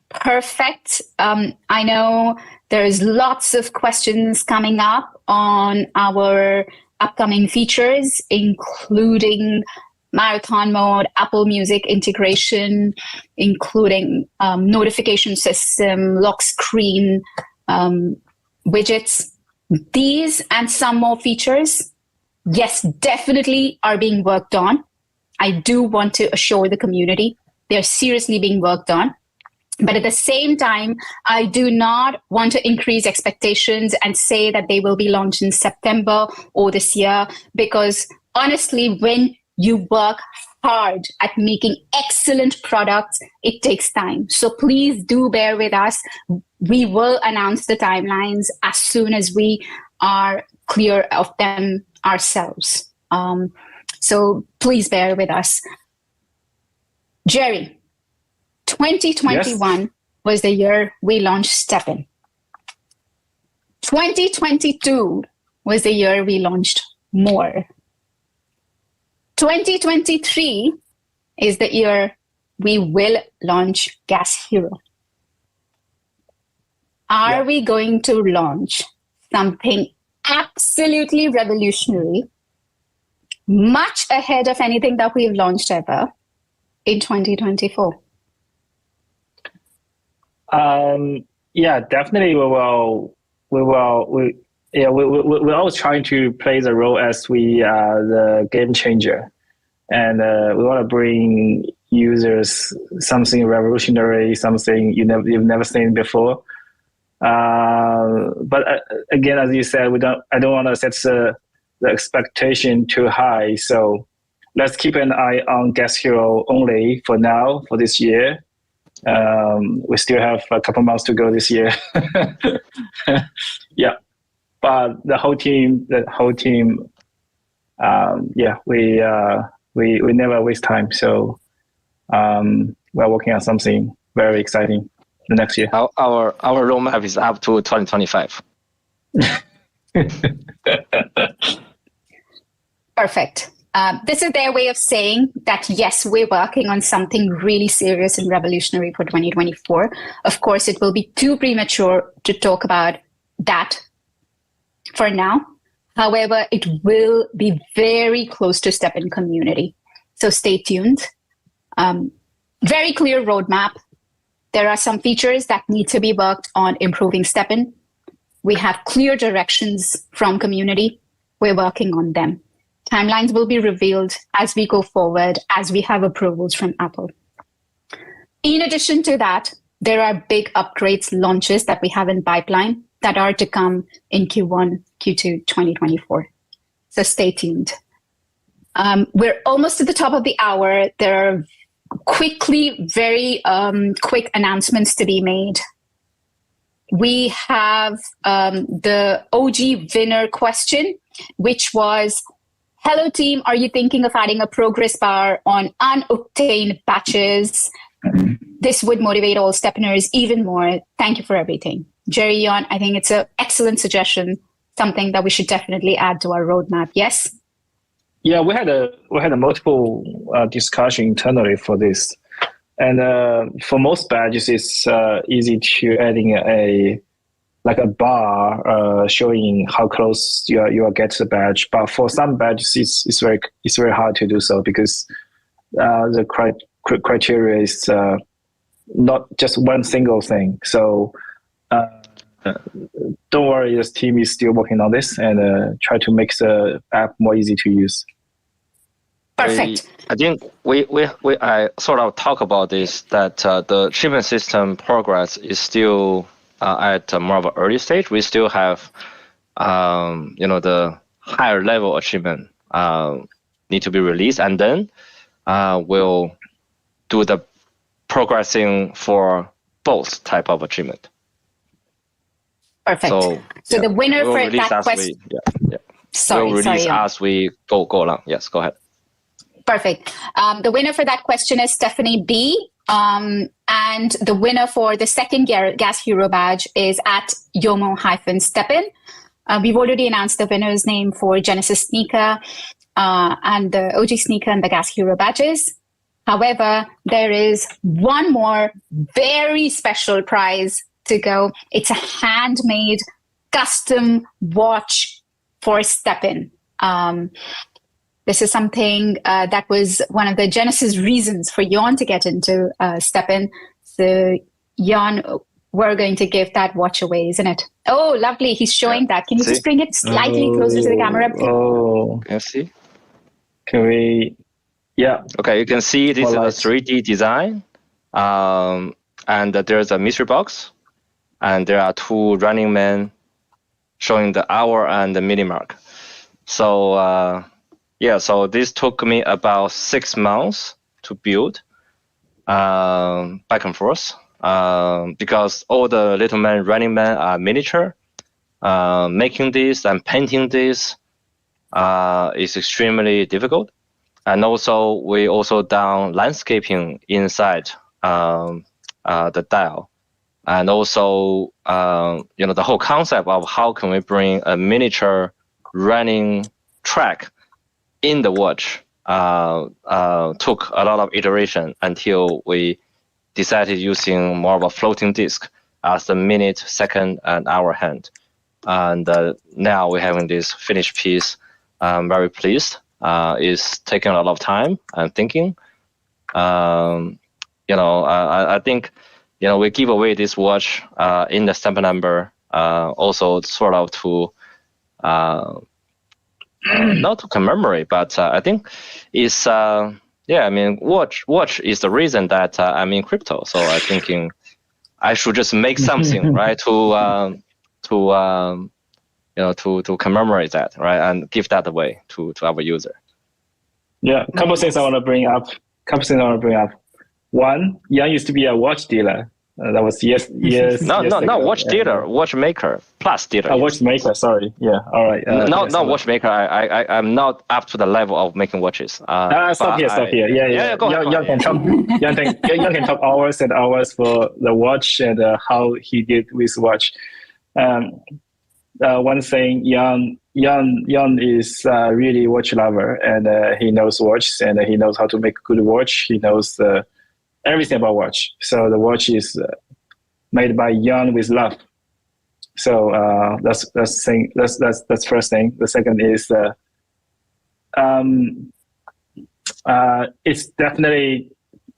Perfect. I know there's lots of questions coming up on our upcoming features, including marathon mode, Apple Music integration, including notification system, lock screen, widgets. These and some more features, yes, definitely are being worked on. I do want to assure the community they're seriously being worked on. But at the same time, I do not want to increase expectations and say that they will be launched in September or this year, because honestly, when you work hard at making excellent products, it takes time. So please do bear with us. We will announce the timelines as soon as we are clear of them ourselves. So please bear with us. Jerry, 2021 was the year we launched Steppen. 2022 was the year we launched More. 2023 is the year we will launch Gas Hero. Are we going to launch something absolutely revolutionary, much ahead of anything that we've launched ever in 2024?
Definitely we're always trying to play the role as we are the game changer, and we want to bring users something revolutionary, something you've never seen before. But again, as you said, I don't want to set the expectation too high. So let's keep an eye on Gas Hero only for now, for this year. We still have a couple months to go this year. But the whole team, we never waste time. So we're working on something very exciting the next year.
Our roadmap is up to 2025.
Perfect. This is their way of saying that, yes, we're working on something really serious and revolutionary for 2024. Of course, it will be too premature to talk about that for now. However, it will be very close to Steppen community. So stay tuned. Very clear roadmap. There are some features that need to be worked on improving Steppen. We have clear directions from community. We're working on them. Timelines will be revealed as we go forward, as we have approvals from Apple. In addition to that, there are big upgrades launches that we have in pipeline that are to come in Q1, Q2 2024. So stay tuned. We're almost at the top of the hour. There are very quick announcements to be made. We have the OG winner question, which was, hello team, are you thinking of adding a progress bar on unobtained batches? This would motivate all Steppeners even more. Thank you for everything. Jerry Yon, I think it's an excellent suggestion, something that we should definitely add to our roadmap. Yes?
Yeah, we had a multiple discussion internally for this, and for most badges, it's easy to adding a like a bar showing how close you are get to the badge. But for some badges, it's very hard to do so because the criteria is not just one single thing. So don't worry, this team is still working on this and try to make the app more easy to use.
Perfect.
I think I sort of talk about this, that the achievement system progress is still at more of an early stage. We still have, the higher level achievement need to be released, and then we'll do the progressing for both type of achievement.
Perfect. So the winner
we'll
for that question.
We'll release as we go along. Yes, go ahead.
Perfect. The winner for that question is Stephanie B. And the winner for the second Gas Hero badge is at Yomo-Stepin. We've already announced the winner's name for Genesis Sneaker and the OG Sneaker and the Gas Hero badges. However, there is one more very special prize to go. It's a handmade custom watch for Stepin. This is something that was one of the Genesis reasons for Jan to get into Stepin. So Jan, we're going to give that watch away, isn't it? Oh, lovely. He's showing that. Can you just bring it slightly closer to the camera?
Oh,
can you see?
Can we? Yeah.
Okay, you can see this is a 3D design. And there's a mystery box. And there are two running men showing the hour and the minute mark. So, so this took me about 6 months to build, back and forth, because all the little men, running men are miniature. Making this and painting this is extremely difficult. And also, we also done landscaping inside the dial. And also, the whole concept of how can we bring a miniature running track in the watch took a lot of iteration until we decided using more of a floating disc as the minute, second, and hour hand. And now we're having this finished piece. I'm very pleased. It's taking a lot of time and thinking. I think, we give away this watch in the September also sort of to not to commemorate, but I think it's watch is the reason that I'm in crypto. So I'm thinking I should just make something right to commemorate that, right, and give that away to our user.
Yeah, a couple things I want to bring up. One, Jan used to be a watch dealer. That was years.
No, watch dealer, watchmaker plus dealer.
Watchmaker. Sorry. Yeah. All right.
Not watchmaker. I'm not up to the level of making watches.
Stop here. Yeah. Go ahead. Jan can talk hours and hours for the watch and how he did with watch. One thing, Jan is really watch lover, and he knows watches, and he knows how to make good watch. He knows everything about watch. So the watch is made by Jan with love. So that's first thing. The second is it's definitely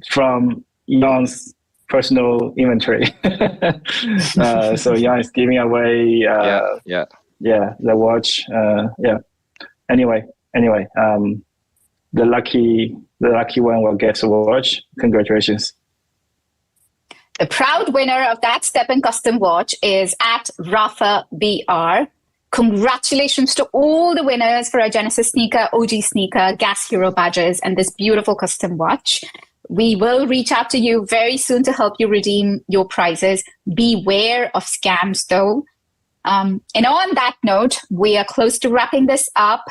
from Jan's personal inventory. So Jan is giving away the watch. Anyway, the lucky one will get a watch. Congratulations.
The proud winner of that Stepin custom watch is at Rafa BR. Congratulations to all the winners for our Genesis Sneaker, OG Sneaker, Gas Hero badges, and this beautiful custom watch. We will reach out to you very soon to help you redeem your prizes. Beware of scams, though. And on that note, we are close to wrapping this up.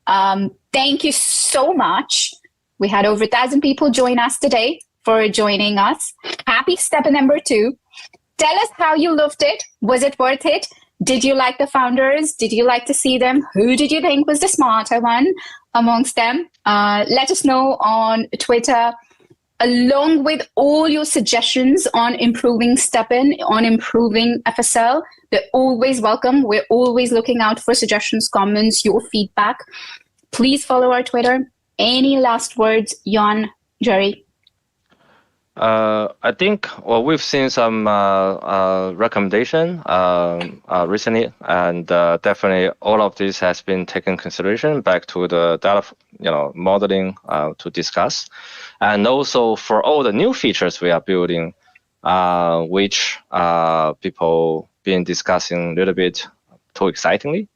Thank you so much. We had over 1,000 people join us today for joining us. Happy Stepin number 2. Tell us how you loved it. Was it worth it? Did you like the founders? Did you like to see them? Who did you think was the smarter one amongst them? Let us know on Twitter. along with all your suggestions on improving STEPN, on improving FSL. They're always welcome. We're always looking out for suggestions, comments, your feedback. Please follow our Twitter. Any last words, Jan, Jerry?
I think we've seen some recommendation recently, and definitely all of this has been taken consideration back to the data, modeling to discuss, and also for all the new features we are building, which people been discussing a little bit too excitingly.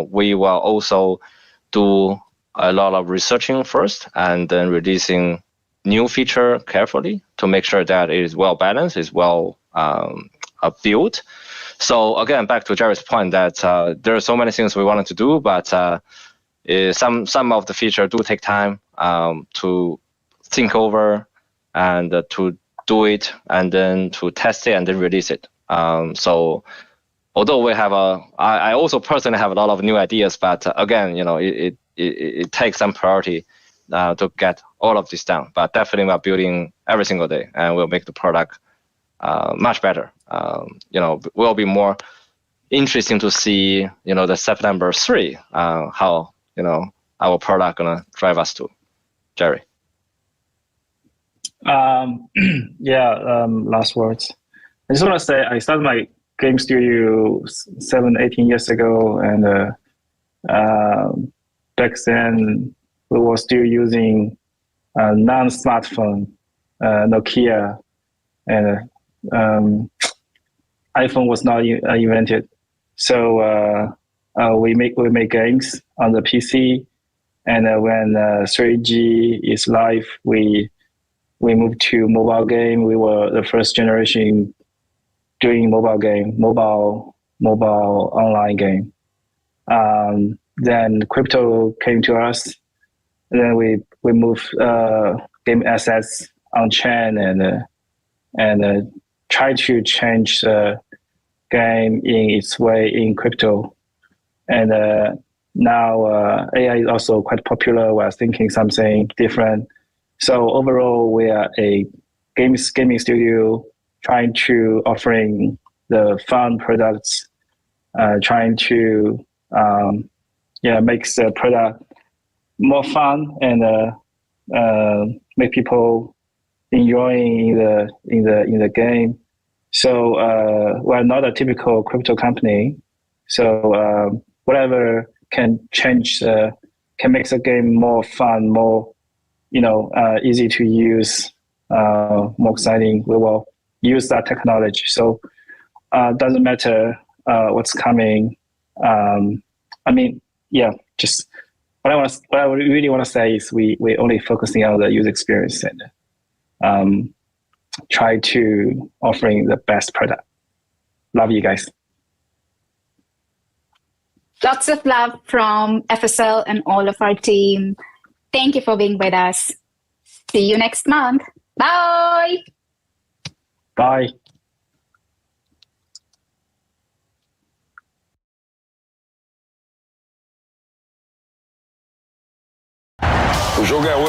We will also do a lot of researching first, and then releasing new feature carefully to make sure that it is well balanced, is well built. So again, back to Jerry's point that there are so many things we wanted to do, but some of the features do take time to think over and to do it, and then to test it and then release it. So although we have I also personally have a lot of new ideas, but again, it takes some priority to get all of this done. But definitely we're building every single day, and we'll make the product much better. Will be more interesting to see, the September 3, how, our product gonna drive us to. Jerry.
Last words. I just want to say I started my game studio 18 years ago, and back then we were still using non-smartphone, Nokia, and iPhone was not invented. So we make games on the PC, and when 3G is live, we moved to mobile game. We were the first generation doing mobile online game. Then crypto came to us, and then we moved game assets on chain, and try to change the game in its way in crypto. And now AI is also quite popular. We're thinking something different. So overall, we are a gaming studio trying to offering the fun products, trying to make the product more fun, and make people enjoying in the game. So we're not a typical crypto company. So whatever can change, can make the game more fun, more easy to use, more exciting, we will use that technology. So doesn't matter what's coming. Just what I really want to say is we only focusing on the user experience, and try to offering the best product. Love you guys.
Lots of love from FSL and all of our team. Thank you for being with us. See you next month. Bye.
Bye.
O jogo é